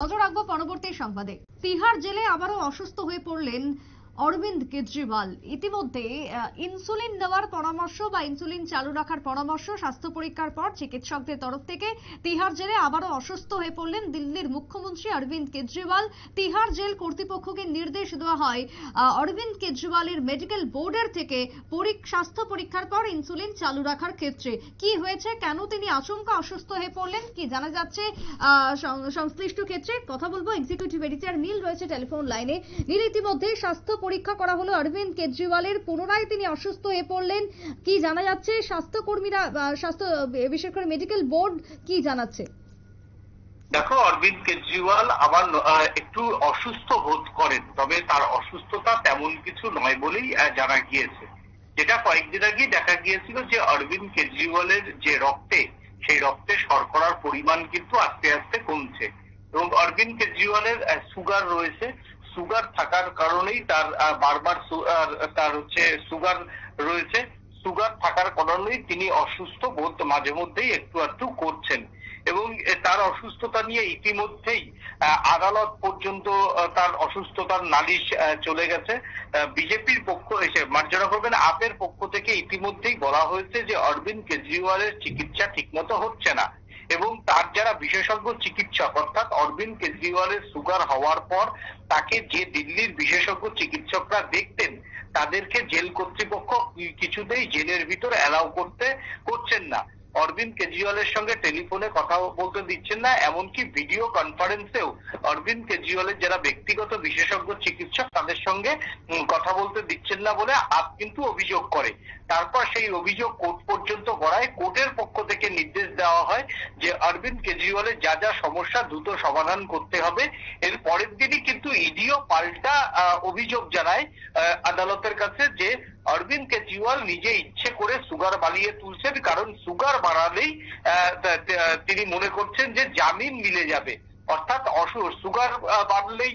নজর রাখবো পরবর্তী সংবাদে। তিহার জেলে আবারও অসুস্থ হয়ে পড়লেন অরবিন্দ কেজরিওয়াল। ইতিমধ্যে ইনসুলিন দেওয়ার পরামর্শ বা ইনসুলিন চালু রাখার পরামর্শ স্বাস্থ্য পরীক্ষার পর চিকিৎসকদের তরফ থেকে তিহার জেলে আবারও অসুস্থ হয়ে পড়লেন দিল্লির মুখ্যমন্ত্রী অরবিন্দ কেজরিওয়াল। তিহার জেল কর্তৃপক্ষকে নির্দেশ দেওয়া হয় অরবিন্দ কেজরিওয়ালের মেডিকেল বোর্ডের থেকে স্বাস্থ্য পরীক্ষার পর ইনসুলিন চালু রাখার ক্ষেত্রে। কি হয়েছে, কেন তিনি আচমকা অসুস্থ হয়ে পড়লেন, কি জানা যাচ্ছে সংশ্লিষ্ট ক্ষেত্রে কথা বলবো। এক্সিকিউটিভ এডিটর নীল রয়েছে টেলিফোন লাইনে। নীল, ইতিমধ্যে স্বাস্থ্য পরীক্ষা করা হলো অরবিন্দ কেজরিওয়ালের, পুনরায় তিনি অসুস্থ হয়ে পড়লেন, কি জানা যাচ্ছে? স্বাস্থ্যকর্মীরা, স্বাস্থ্য বিশেষ করে মেডিকেল বোর্ড কি জানাচ্ছে? দেখো, অরবিন্দ কেজরিওয়াল আবার একটু অসুস্থ বোধ করেন, তবে তার অসুস্থতা তেমন কিছু নয় বলেই জানা গিয়েছে। যেটা কয়েকদিন আগে দেখা গিয়েছিল যে অরবিন্দ কেজরিওয়ালের যে রক্তে, সেই রক্তে শর্করার পরিমাণ কিন্তু আস্তে আস্তে কমছে এবং অরবিন্দ কেজরিওয়ালের সুগার রয়েছে। সুগার থাকার কারণেই তার বারবার তার সুগার রয়েছে। সুগার থাকার কারণেই তিনি অসুস্থ বোধ মাঝে মধ্যেই একটু একটু করছেন এবং তার অসুস্থতা নিয়ে ইতিমধ্যেই আদালত পর্যন্ত তার অসুস্থতার নালিশ চলে গেছে। বিজেপির পক্ষ এসে মার্জনা করবেন, আপের পক্ষ থেকে ইতিমধ্যেই বলা হয়েছে যে অরবিন্দ কেজরিওয়ালের চিকিৎসা ঠিকমতো হচ্ছে না এবং তার যারা বিশেষজ্ঞ চিকিৎসক, অর্থাৎ অরবিন্দ কেজরিওয়ালের সুগার হওয়ার পর তাকে যে দিল্লির বিশেষজ্ঞ চিকিৎসকরা দেখতেন, তাদেরকে জেল কর্তৃপক্ষ কিছুতেই জেলের ভিতর অ্যালাউ করছেন না। অরবিন্দ কেজরিওয়ালের সঙ্গে টেলিফোনে কথা বলতে দিচ্ছেন না, এমনকি ভিডিও কনফারেন্সেও অরবিন্দ কেজরিওয়ালের যারা ব্যক্তিগত বিশেষজ্ঞ চিকিৎসক তাদের সঙ্গে কথা বলতে দিচ্ছেন না বলে আপ কিন্তু অভিযোগ করে। তারপর সেই অভিযোগ কোর্ট পর্যন্ত গড়ায়। কোর্টের পক্ষ থেকে নির্দেশ দেওয়া হয় যে অরবিন্দ কেজরিওয়ালের যা যা সমস্যা দ্রুত সমাধান করতে হবে। এর পরের দিনই কিন্তু ইডিও পাল্টা অভিযোগ জানায় আদালতের কাছে যে অরবিন্দ কেজরিওয়াল নিজে ইচ্ছে করে সুগার বাড়িয়ে তুলছেন, কারণ সুগার বাড়ালেই তিনি মনে করছেন যে জামিন মিলে যাবে, অর্থাৎ সুগার বাড়লেই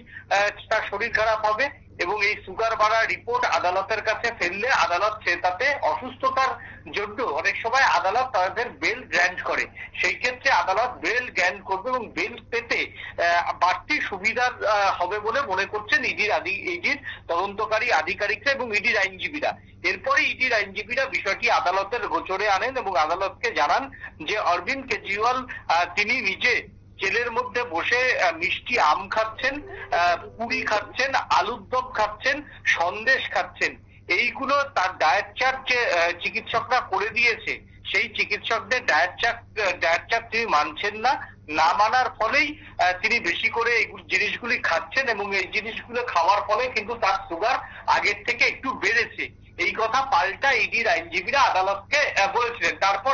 তার শরীর খারাপ হবে এবং এই সুগার বাড়ার রিপোর্ট আদালতের কাছে ফেললে আদালত তাতে অসুস্থতার জন্য অনেক সময় আদালত তাদের বেল গ্র্যান্ট করে। সেই ক্ষেত্রে আদালত বেল গ্র্যান্ট করবে এবং বেল পেতে বাড়তি সুবিধা হবে বলে মনে করছেন ইডির তদন্তকারী আধিকারিকরা এবং ইডির আইনজীবীরা। এরপরে ইডির আইনজীবীরা বিষয়টি আদালতের গোচরে আনেন এবং আদালতকে জানান যে অরবিন্দ কেজরিওয়াল তিনি নিজে জেলের মধ্যে বসে মিষ্টি আম খাচ্ছেন, পুরি খাচ্ছেন, আলুর দম খাচ্ছেন, সন্দেশ খাচ্ছেন। এইগুলো তার ডায়েট চার্ট যে চিকিৎসকরা করে দিয়েছে, সেই চিকিৎসকদের ডায়েট চার্ট তিনি মানছেন না। না মানার ফলেই তিনি বেশি করে এই জিনিসগুলি খাচ্ছেন এবং এই জিনিসগুলো খাওয়ার ফলে কিন্তু তার সুগার আগের থেকে একটু বেড়েছে। এই কথা পাল্টা ইডির আইনজীবীরা আদালতকে বলেছিলেন। তারপর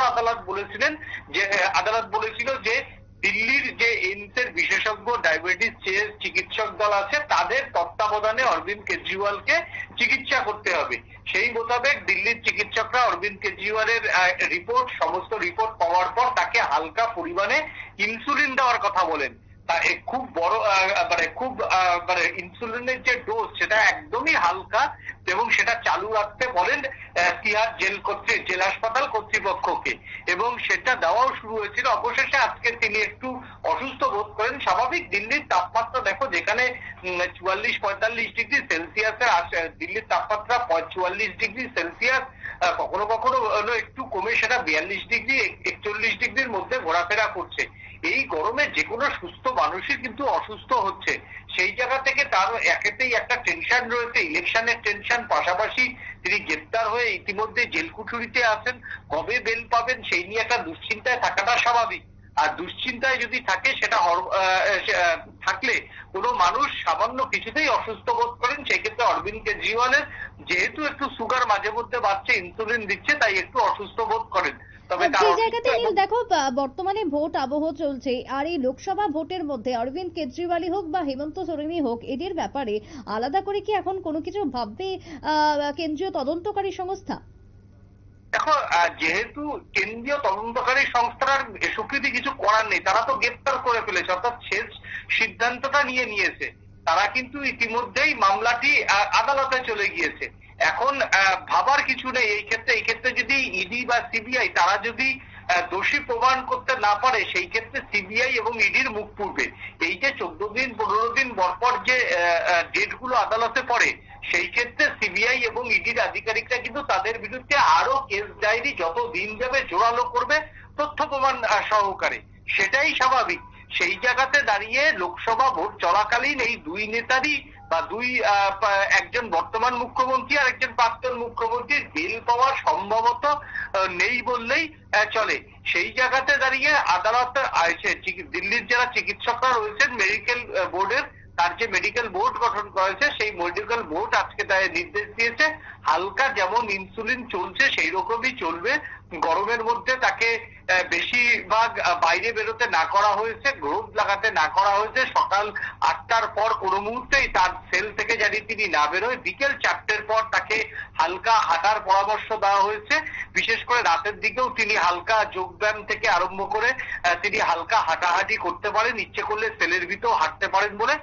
আদালত বলেছিল যে দিল্লির যে এইমসের বিশেষজ্ঞ ডায়াবেটিস চিকিৎসক দল আছে, তাদের তত্ত্বাবধানে অরবিন্দ কেজরিওয়ালকে চিকিৎসা করতে হবে। সেই মোতাবেক দিল্লির চিকিৎসকরা অরবিন্দ কেজরিওয়ালের সমস্ত রিপোর্ট পাওয়ার পর তাকে হালকা পরিমাণে ইনসুলিন দেওয়ার কথা বলেন। খুব বড় ইনসুলিনের যে ডোজ সেটা একদমই হালকা এবং সেটা চালু রাখতে বলেন তিহার জেল হাসপাতাল কর্তৃপক্ষকে এবং সেটা দেওয়াও শুরু হয়েছিল। অবশেষে আজকে তিনি একটু অসুস্থ বোধ করেন। স্বাভাবিক দিল্লির তাপমাত্রা দেখো, যেখানে 44-45 ডিগ্রি সেলসিয়াসে দিল্লির তাপমাত্রা 44 ডিগ্রি সেলসিয়াস, কখনো কখনো একটু কমে সেটা 42 ডিগ্রি 41 ডিগ্রির মধ্যে ঘোরাফেরা করছে। এই গরমে যে কোনো সুস্থ মানুষই কিন্তু অসুস্থ হচ্ছে। সেই জায়গা থেকে তার একেতেই একটা টেনশন রয়েছে, ইলেকশনের টেনশন, পাশাপাশি তিনি গ্রেপ্তার হয়ে ইতিমধ্যে জেল কুঠুরিতে আছেন। কবে বেল পাবেন সেই নিয়ে একটা দুশ্চিন্তায় থাকাটা স্বাভাবিক। আর দুশ্চিন্তায় যদি থাকে সেটা থাকলে কোনো মানুষ সামান্য কিছুতেই অসুস্থ বোধ করেন। সেই ক্ষেত্রে অরবিন্দ কেজরিওয়ালের যেহেতু একটু সুগার মাঝে মধ্যে বাড়ছে, ইনসুলিন দিচ্ছে, তাই একটু অসুস্থ বোধ করেন। সেই জায়গাতে দেখো, বর্তমানে ভোট আবহ চলছে, আর এই লোকসভা ভোটের মধ্যে অরবিন্দ কেজরিওয়ালই হোক বা হেমন্ত সোরেনই হোক, এদের ব্যাপারে আলাদা করে কি এখন কোনো কিছু ভাববে কেন্দ্রীয় তদন্তকারী সংস্থা? দেখো, যেহেতু কেন্দ্রীয় তদন্তকারী সংস্থার স্বীকৃতি কিছু করার নেই, তারা তো গ্রেপ্তার করে ফেলেছে, অর্থাৎ শেষ সিদ্ধান্তটা নিয়েছে। তারা কিন্তু ইতিমধ্যেই মামলাটি আদালতে চলে গিয়েছে। এখন ভাবার কিছু নেই এই ক্ষেত্রে যদি ইডি বা সিবিআই তারা যদি দোষী প্রমাণ করতে না পারে সেই ক্ষেত্রে সিবিআই এবং ইডির মুখ পুড়বে। এই যে 14 দিন 15 দিন পর যে ডেটগুলো আদালতে পড়ে, সেই ক্ষেত্রে সিবিআই এবং ইডির আধিকারিকরা কিন্তু তাদের বিরুদ্ধে আরো কেস ডায়েরি যত দিন যাবে জোরালো করবে তথ্য প্রমাণ সহকারে। সেটাই স্বাভাবিক। সেই জায়গাতে দাঁড়িয়ে লোকসভা ভোট চলাকালীন এই দুই নেতারই বা একজন বর্তমান মুখ্যমন্ত্রী আর একজন প্রাক্তন মুখ্যমন্ত্রীর বেল পাওয়ার সম্ভবত নেই বললেই চলে। সেই জায়গাতে দাঁড়িয়ে আদালত দিল্লির যারা চিকিৎসকরা রয়েছেন মেডিকেল বোর্ডের, তার যে মেডিকেল বোর্ড গঠন করা হয়েছে সেই মেডিকেল বোর্ড আজকে নির্দেশ দিয়েছে হালকা যেমন ইনসুলিন চলছে সেই রকমই চলবে। গরমের মধ্যে তাকে বেশিরভাগ বাইরে বেরোতে না করা হয়েছে, গ্লোভস লাগাতে না করা হয়েছে। সকাল 8টার পর কোনো মুহূর্তেই তার সেল থেকে জানি তিনি না বেরোয়। বিকেল 4টের পর তাকে হালকা হাঁটার পরামর্শ দেওয়া হয়েছে। বিশেষ করে রাতের দিকেও তিনি হালকা যোগব্যায়াম থেকে আরম্ভ করে তিনি হালকা হাঁটাহাঁটি করতে পারেন, ইচ্ছে করলে সেলের ভিতর হাঁটতে পারেন বলে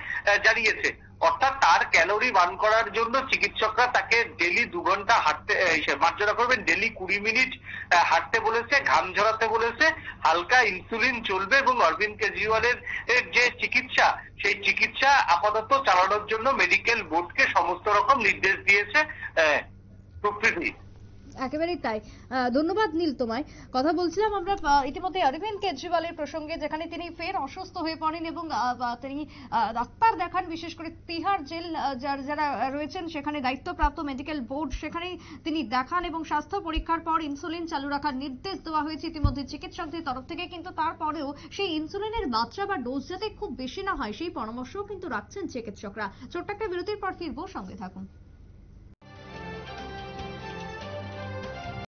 জানিয়েছে। অর্থাৎ তার ক্যালোরি বার্ন করার জন্য চিকিৎসকরা তাকে ডেলি 2 ঘন্টা হাঁটতে মার্জনা করবেন, ডেলি 20 মিনিট হাঁটতে বলেছে, ঘাম ঝরাতে বলেছে, হালকা ইনসুলিন চলবে এবং অরবিন্দ কেজরিওয়ালের যে চিকিৎসা সেই চিকিৎসা আপাতত চালানোর জন্য মেডিকেল বোর্ডকে সমস্ত রকম নির্দেশ দিয়েছে প্রকৃতি। একেবারেই তাই। ধন্যবাদ নীল তোমায়। কথা বলছিলাম আমরা ইতিমধ্যে অরবিন্দ কেজরিওয়ালের প্রসঙ্গে, যেখানে তিনি ফের অসুস্থ হয়ে পড়েন এবং তিনি ডাক্তার দেখান। বিশেষ করে তিহার জেল যারা রয়েছেন সেখানে দায়িত্বপ্রাপ্ত মেডিকেল বোর্ড, সেখানেই তিনি দেখান এবং স্বাস্থ্য পরীক্ষার পর ইনসুলিন চালু রাখার নির্দেশ দেওয়া হয়েছে ইতিমধ্যে চিকিৎসকদের তরফ থেকে। কিন্তু তারপরেও সেই ইনসুলিনের মাত্রা বা ডোজ যাতে খুব বেশি না হয় সেই পরামর্শও কিন্তু রাখছেন চিকিৎসকরা। ছোট্ট একটা বিরতির পর ফিরবো, সঙ্গে থাকুন।